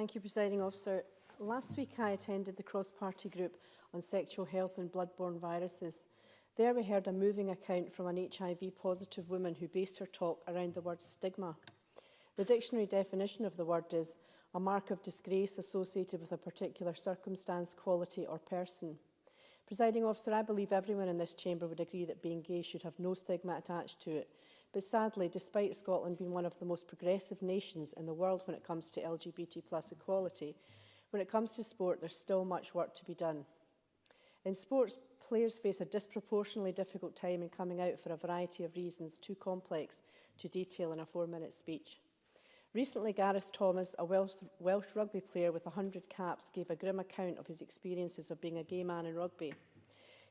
Thank you, Presiding Officer. Last week I attended the cross-party group on sexual health and bloodborne viruses. There we heard a moving account from an HIV-positive woman who based her talk around the word stigma. The dictionary definition of the word is a mark of disgrace associated with a particular circumstance, quality or person. Presiding Officer, I believe everyone in this chamber would agree that being gay should have no stigma attached to it. But sadly, despite Scotland being one of the most progressive nations in the world when it comes to LGBT+ equality, when it comes to sport, there's still much work to be done. In sports, players face a disproportionately difficult time in coming out for a variety of reasons, too complex to detail in a 4-minute speech. Recently, Gareth Thomas, a Welsh rugby player with 100 caps, gave a grim account of his experiences of being a gay man in rugby.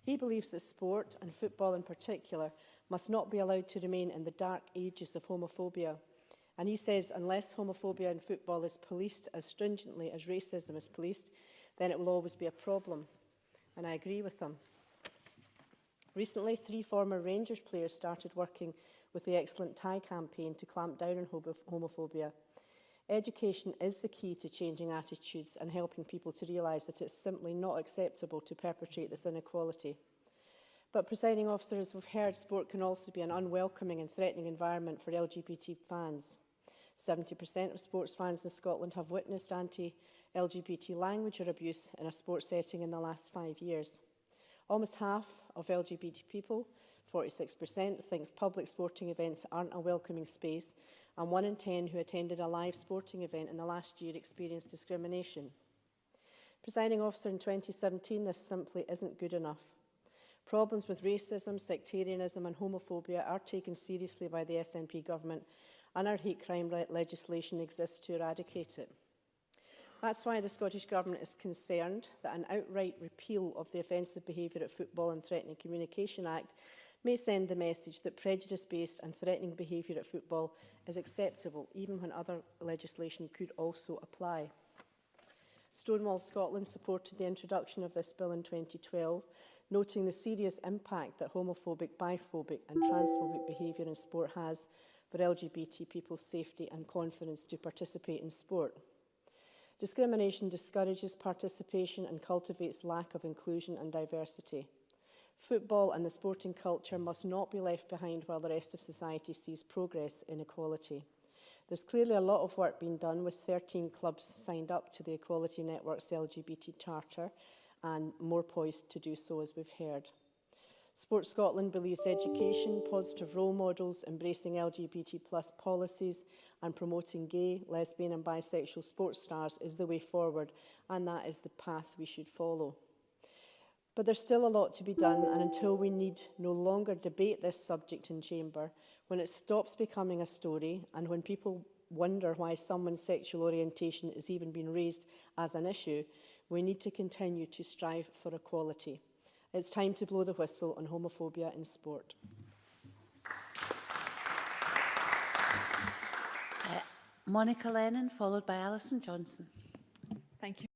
He believes that sport, and football in particular, must not be allowed to remain in the dark ages of homophobia. And he says unless homophobia in football is policed as stringently as racism is policed, then it will always be a problem. And I agree with him. Recently, 3 former Rangers players started working with the Excellent Tie campaign to clamp down on homophobia. Education is the key to changing attitudes and helping people to realise that it's simply not acceptable to perpetrate this inequality. But, Presiding Officer, as we've heard, sport can also be an unwelcoming and threatening environment for LGBT fans. 70% of sports fans in Scotland have witnessed anti-LGBT language or abuse in a sports setting in the last 5 years. Almost half of LGBT people, 46%, thinks public sporting events aren't a welcoming space, and 1 in 10 who attended a live sporting event in the last year experienced discrimination. Presiding Officer, in 2017, this simply isn't good enough. Problems with racism, sectarianism and homophobia are taken seriously by the SNP government, and our hate crime legislation exists to eradicate it. That's why the Scottish Government is concerned that an outright repeal of the Offensive Behaviour at Football and Threatening Communication Act may send the message that prejudice-based and threatening behaviour at football is acceptable, even when other legislation could also apply. Stonewall Scotland supported the introduction of this bill in 2012, noting the serious impact that homophobic, biphobic and transphobic behaviour in sport has for LGBT people's safety and confidence to participate in sport. Discrimination discourages participation and cultivates lack of inclusion and diversity. Football and the sporting culture must not be left behind while the rest of society sees progress in equality. There's clearly a lot of work being done, with 13 clubs signed up to the Equality Network's LGBT Charter and more poised to do so, as we've heard. Sport Scotland believes education, positive role models, embracing LGBT+ policies and promoting gay, lesbian and bisexual sports stars is the way forward, and that is the path we should follow. But there's still a lot to be done, and until we need no longer debate this subject in chamber, when it stops becoming a story and when people wonder why someone's sexual orientation is even being raised as an issue, we need to continue to strive for equality. It's time to blow the whistle on homophobia in sport. Monica Lennon, followed by Alison Johnson. Thank you.